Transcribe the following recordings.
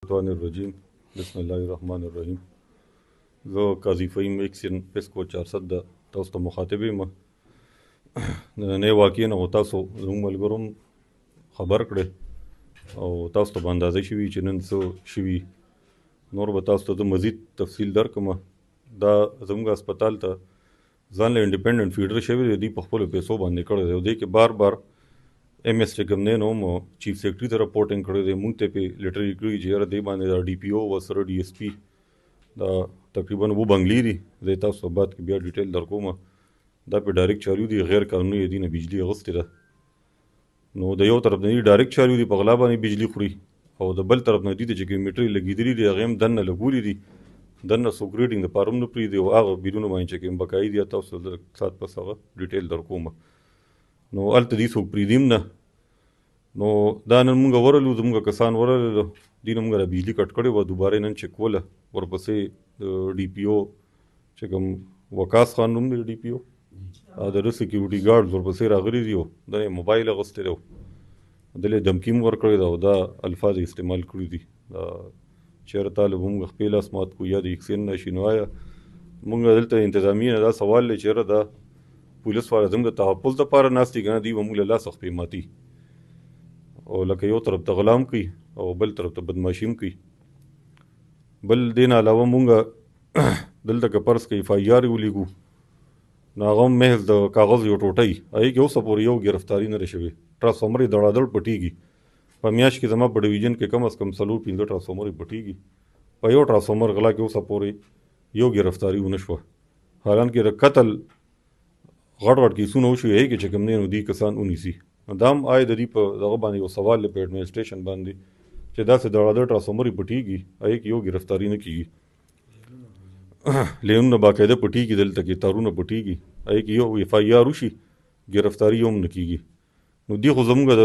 الشیطان الرجیم بسم الله الرحمن الرحیم. زه قاضي فهیم ایکسین پسکو 400 د تاسو ته مخاطب یم. د نننۍ واقعې نه خو تاسو زموږ ملګرو هم خبر کړی او تاسو ته به اندازه شوي چې نن څه شوي. نور به تاسو ته زه مزید تفصیل درکړم. دا زموږ هسپتال ته ځان له انډیپنډنټ فیډر شوی دی، دوی په خپلو پیسو باندې کړی دی او دې کې بار بار ایم ایس چې کوم دی نو هم چیف سیکرټري ته رپورټینګ کړی دی. مونږ ته یې پې لیټرې کړي چې یاره دې باندې دا ډي پي او ورسره ډي ایس پي دا تقریبا 2 بنګلې دي. زه یې تاسو ته بعد کې بیا ډیټیل در کوم. دا پې ډایرکټ چالو دي، غیر قانوني دي نه بجلي اغوستې ده. نو د یو طرف نه دي ډایرکټ چالو دي، په غلا باندې بجلي خوري، او د بل طرف نه دي چې کوم میټرې لګېدلي دي هغې هم دننه لګولي دي، دننه څوک ریډینګ دپاره هم نه پرېږدي او هغه بیلونه باندې چې کوم بقایي دي تاسو ته سات پس هغه ډیټیل در کوم. نو هلته دي څوک پرېږدي هم نه. نو دا نن مونږ ورغلو، زمونږ کسان ورغلل، دوی نه مونږ را بجلي کټ کړې وه، دوباره نن چک کوله. ورپسې د ډي پي او چې کوم وقاص خان نوم دی ډي پي او د ده سیکیورټي ګارډز ورپسې راغلي دي او ده یې موبایل اغوستی دی او دلې دمکي هم ورکړې ده او دا الفاظ استعمال کړي دي. دا چېرې طالب مونږ خپل لاس مات کو یا د اکسین نه شي. نو آیا مونږ دلته انتظامیې نه دا سوال دی چېرې دا پولیس والا زموږ د تحفظ دپاره ناست دي که نه، دوی به مونږ له لاسه خپې ماتي او لکه یو طرف ته غلام کوي او بل طرف ته بدماشي هم کوي. بل دې نه علاوه مونږ دلته که فرض کوي اف آی آر یې ولیږو نو هغه هم محض د کاغذ یو ټوټه وي، هغې کې اوسه پورې یو ګرفتاري نه ده شوې. ټرانسفارمر یې دړادړ پټېږي. په میاشت کې زما په ډویژن کې کم از کم 4-5 ټرانسفارمر یې پټېږي. په یو ټرانسفارمر غلا کې اوسه پورې یو ګرفتاري ونه شوه. حالانکې د قتل غټ غټ کیسونه وشوي، هغې کې چې کوم دی نو دوی کسان ونیسي. دا هم آی د دوی په دغه باندې یو سوال دی په ایډمنسټریشن باندې چې داسې دړادړ ټرانسفارمر یې پټېږي، هغې کې یو ګرفتاري نه کېږي. لیونونه باقاعده پټېږي، دلته کې تارونه پټېږي، هغې کې یو اف آی آر وشي ګرفتاري هم نه کېږي. نو دوی خو زموږ د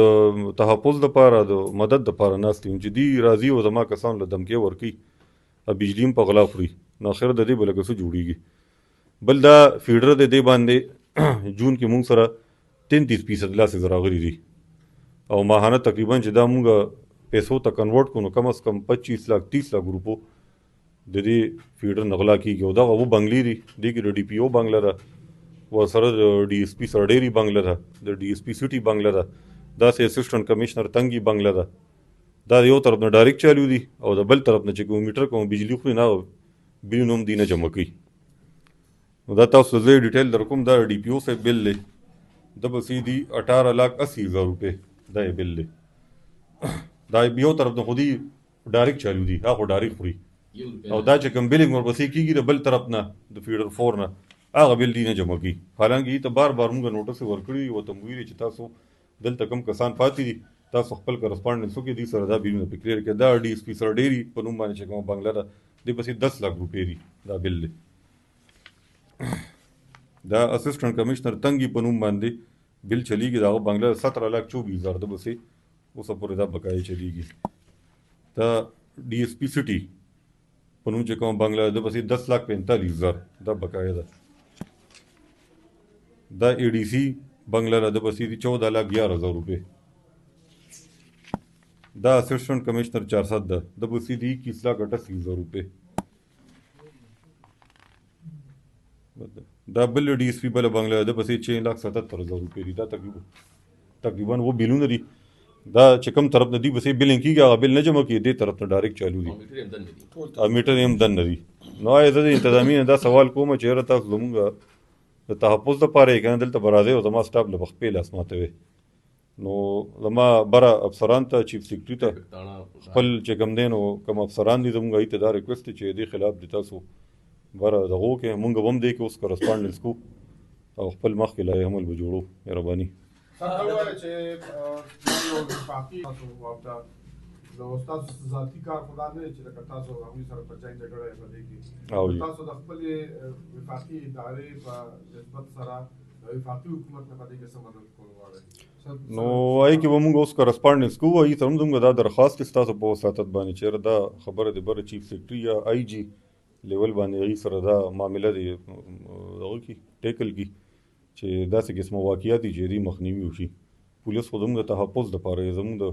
تحفظ دپاره د مدد دپاره ناست دي چې دوی راځي او زما کسانو له دمکې ورکوي او بجلي هم په غلا خوري. نو آخر د دې به لکه څه جوړېږي. بل دا فیډر د دې باندې جون کې مونږ سره 33% لاسې راغلي دي او ماهانه تقریبا چې دا مونږ پیسو ته کنورټ کړو نو کم از کم 25 لاک 30 لاک روپو د دې فیډر نه غلا کېږي. او دغه 2 بنګلې دي، دې کې د ډي پي او بنګله ده، ورسره د ډي ایس پي سره ډېرې بنګله ده، د ډي ایس پي سټي بنګله ده، داسې اسسټنټ کمیشنر تنګي بنګله ده. دا د یو طرف نه ډایرکټ چالو دي او د بل طرف نه چې کوم میټر کوم بجلي خوري نه بلونه هم دوی نه جمع کوي. نو دا تاسو زه ډیټیل در کوم. دا ډي پي او صاحب بل دی، د بسې دي 18,80,000 روپۍ دا یې بل دی. دا یو طرف نه خو دوی ډایرکټ چالو دي، هغه خو ډایرکټ خوري او دا چې کوم بلینګ ورپسې کېږي د بل طرف نه د فیډر 4 نه هغه بل دوی نه جمع کوي. حالانکې ته بار بار مونږ نوټس ورکړي او ته مو ویلي چې تاسو دلته کوم کسان پاتې دي تاسو خپل کرسپانډنس وکړئ، دوی سره دا بلونه پې کلیر کړئ. دا ډي ایس پي سره ډېري په نوم باندې چې کومه بنګله ده دې پسې 10 لاک روپۍ دي دا بل دی. دا اسسټنټ کمیشنر تنګي په نوم باندې بل چلیږي، د هغه بنګله 17,24,000 د بسې اوسه پورې دا بقایې چلیږي. دا ډي ایس پي سټي په نوم چې کومه بنګله د بسې 10,45,000 دا بقایه ده. دا ای ډي سی بنګله ده د بسې دي 14,11,000 روپۍ. دا اسسټنټ کمیشنر 400 ده د بسې دي 21,88,000 روپۍ. دا بل ډي ایس پي بله بنګله د بسې 6,77,000 روپۍ دي. دا تقریبا و بلونه دي. دا چې کوم طرف نه دي بسې بلینګ کېږي هغه بل نه جمع کېږي، دې طرف نه ډایرکټ چالو دي او میټر یې هم دننه دي. نو آیا زه د انتظامي نه دا سوال کوم چې یاره تاسو زمونږ د تحفظ دپاره یې که نه دلته به راځئ او زما سټاف له به خپې لاس ماتوئ. نو زما بره افسران ته چیف سیکرټري ته خپل چې کوم دی نو کوم افسران دي زموږ هغوی ته دا ریکویسټ دی چې دې خلاف دې تاسو بره دغه وکړئ. مونږ به هم دې کې اوس کرسپانډنس کوو او خپل مخکې لایحه عمل به جوړو. مهرباني. نو تاسو ذاتي کار خدا نه چې لکه تاسو هغوی سره په جنګ جګړه یې په دې او کې تاسو د خپلې وفاقي ادارې په نسبت سره د وفاقي حکومت نه په دې کې څه مدد کول غواړئ؟ نو هغې کې به مونږ اوس کرسپانډنس کوو. هغې سره هم زموږ دا درخواست دی ستاسو په وساطت باندې چېرې دا خبره د بره چیف سیکرټري یا آی جي لیول باندې هغې سره دا معامله دی دغه کړي ټیکل کړي چې داسې قسمه واقعیات دي چې دې مخنیوي وشي. پولیس خو زموږ د تحفظ دپاره زموږ د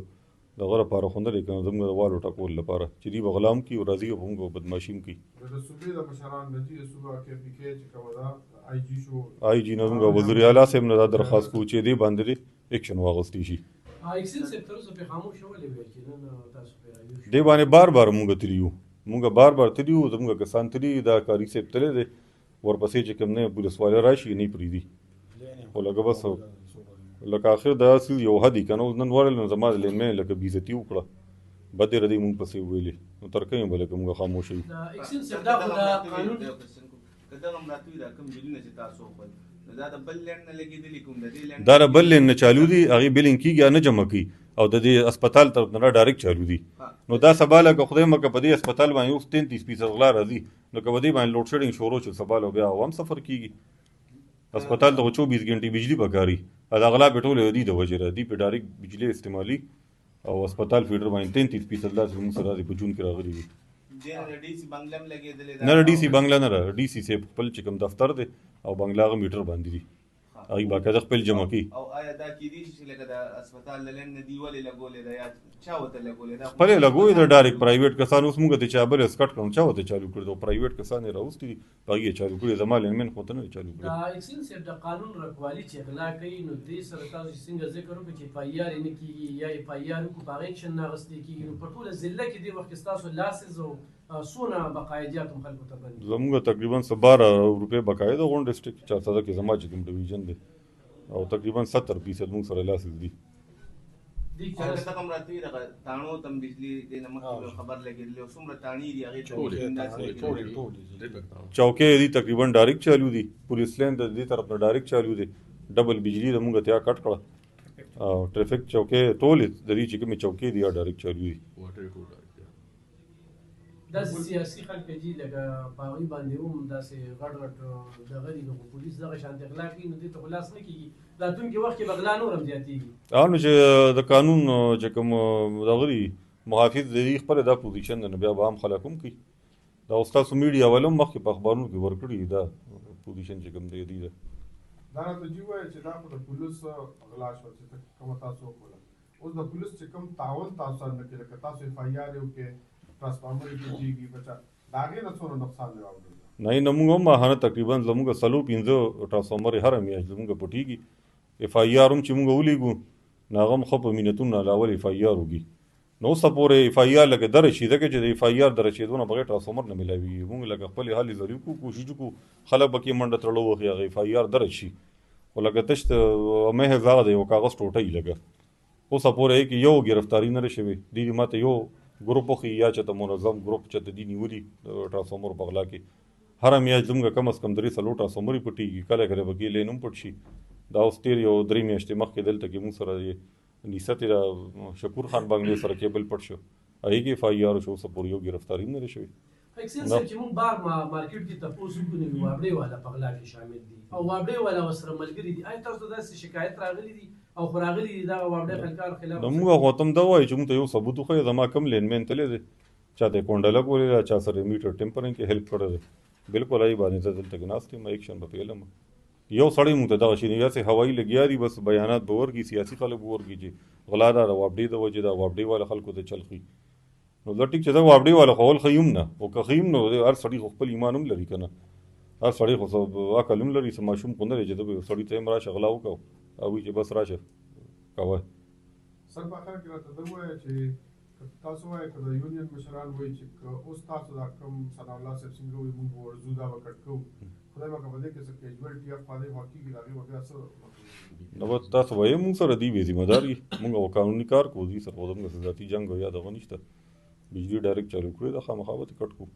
دغه لپاره خو نه دی که زموږ د والو ټکول لپاره چې دوی به غلا هم کړي او راځي او موږ به بدماشي هم کوي. د صوبې د مشران د دې صوبه کې پی کې چې کومه ده آی جي شو آی جي نه زموږ وزیر اعلی صاحب نه دا درخواست کوو چې دې باندې ایکشن واغوستی شي. اکسل صاحب تر اوسه پې خاموش ولې ویل چې نن تاسو پې راویښ شو؟ دې باندې بار بار مونږ تللي یو، مونږ بار بار تللي یو، زموږ کسان تللي دا کاري صاحب تللی دی، ورپسې چې کوم نه پولیس والا راشي نه پرېږدي. خو لکه بس لکه آخر دا اصل یو حد یې که نه اوس نن ورغلل نو زما د لینمین لکه بېعزتي وکړه، بد یې ردی مونږ پسې وویلې، نو تر کومه به لکه مونږ خاموشه یو. اکسل صاحب دا خو د قانون دا د بل لین نه چالو دي، هغې بلینګ کېږي نه جمع کوي او د دې اسپتال طرف نه ډایرکټ چالو دي. نو دا سبا لکه خدای مکه په دې اسپتال باندې اوس 33% غلا راځي، نو که په دې باندې لوډ شیډینګ شروع شو سبا له بیا عوام سفر کېږي. اسپتال ته 24 غنټې بجلی پکاري، دا غلا به ټولې د دې د وجې راځي په ډایرکټ بجلی استعمالي او اسپتال فیډر باندې 33% داسې زموږ سره په جون کې راغلي دي. نه ډي سي بنګله نه ده، ډي سي صاحب خپل چې کوم دفتر دی او بنګله هغه میټر باندې دي، هغې باقاعده خپل جمع کوي. خپل یې لګوي د ډایرکټ پرایویټ کسان، اوس موږ ته چا بل اسکټ کړو چا ورته چالو کړي دي، پرایویټ کسان یې راوستي دي هغې یې چالو کړي، زما لینمین خو ته نه یې چالو کړي. دا اکسل صاحب د قانون رکوالي چې غلا کوي نو دې سره تاسو چې څنګه ذکر وکړو چې اف آی آر یې نه کېږي یا اف آی آر وکړو په هغه اکشن نه اخیستې کېږي، نو په ټوله ضلع کې دې وخت کې ستاسو لاسز او څونه بقایدیات هم خلکو ته بند دي؟ زموږ تقریبا 12 روپۍ بقاعده غونډ ډسټرکټ 400 کې زما چې کوم ډویژن دی او تقریبا 70% موږ سره لاسز دي. چوکۍ دي تقریبا ډایرکټ چالو دي، پولیس لین د دې طرف نه ډایرکټ چالو دي، ډبل بجلی د موږ ته کټ کړه او ټریفک چوکۍ ټولې د دې چې کومې چوکۍ دي ډایرکټ چالو دي. داسې سیاسي خلک دي لکه په هغوی باندې هم داسې غټ غټ دغه دي، نو خو پولیس دغه شانتې غلا کوي نو دې ته خو لاس نه کېږي، راتلونکي وخت کې به غلا نور هم زیاتېږي. نو چې د قانون چې کوم دغه دي محافظ د دې خپله دا پوزیشن ده، نو بیا به عام خلک هم کوي. دا اوس تاسو میډیا والا هم مخکې په اخبارونو کې ورکړي دا پوزیشن چې کوم دی ده. دا راته جي وایي چې دا خو د پولیس غلا شوه چې کومه تاسو وکړله، اوس د پولیس چې کوم تعاون تاسو سره نه کوي، لکه تاسو اف آی آر یې وکړې ټرانسفارمر یې کېږي بچا د هغې نه څومره نقصان دی واورېده؟ نه موږ هم ماهانه تقریبا زموږ 4-5 ټرانسفارمر یې هره میاشت زموږ پټېږي. اف آی آر هم چې موږ ولیږو نو هغه هم ښه په مینتونو علاوه اف آی آر وږي، نو اوسه پورې اف آی آر لکه د رسېده که چې د اف آی آر د رسېدو نه بغیر ټرانسفارمر نه میلاوېږي. موږ لکه خپلې حالې ضروري کوو، کوشش وکړو خلک به کې منډه تړلو وخي هغه اف آی آر درج شي، خو لکه تش محض هغه د یو کاغذ ټوټه یي لکه اوسه پورې کې یو ګرفتاري نه ده شوې. دې ماته یو ګروپ وښي یا چې ته منظم ګروپ چې ته دي نیولي ټرانسفارمر په غلا کې، هره میاشت زموږ کم از کم 3-4 ټرانسفارمر یې پټېږي، کله کله به کې لین هم پټ شي. دا اوس تېر یو 3 میاشتې مخکې دلته کې موږ سره نیسه تېره شکور خان بنګلې سره کیبل پټ شو، هغې کې اف آی آر شو، اوسه پورې یو ګرفتاري هم نه ده شوې. اکسل صاحب چې موږ بار مارکیټ کې تپوس وکړو نو وابړې والا په غلا کې شامل دي او وابړې والا ورسره ملګري دي، آیا تاسو ته داسې شکایت راغلی دي او خو راغلي دي دغه وابړې خلکانو خلاف؟ نو موږ خو ته هم دا وایو چې موږ ته یو ثبوت وښیه، زما کوم لینمین تللی دی، چا ته یې کونډله کولې ده، چا سره میټر ټمپرینګ کې هیلپ کړی دی، بالکل هغې باندې زه دلته کې ناست یم، ایکشن به پیلم. یو سړی موږ ته دغه شي نه یاسې هوایي لګیا دي، بس بیانات به ورکړي، سیاسي خلک به ورکړي چې غلا دا د وابډې د وجې دا وابډې والا خلکو ته چل ښي. نو دا ټیک چې دا وابډې والا خو اول ښه یم نه، خو که ښه یم نو هر سړي خو خپل ایمان هم لري که نه، هر سړی خو عقل هم لري، څه ماشوم خو نه دی چې ته به یو سړي ته هم راشه غلا وکړو هغوی چې بس راشه کوه. سر په اخر کې راته دا ووایه چې تاسو وایئ که د یونین مشران وایي چې که اوس تاسو دا کوم ثناء الله صاحب څنګه وایي موږ به ورځو دا به کټ کوو، خدای پاک په دې کې څه کیجوالټي یا فالې واقعي د هغې به بیا څه نو بس تاسو وایئ موږ سره دي بې ذمه دار یي، موږ به قانوني کار کوو، دي سره خو زموږ ذاتي جنګ او یا دغه نشته، بجلي ډایرکټ چالو کړې ده خامخا به ترې کټ کوو.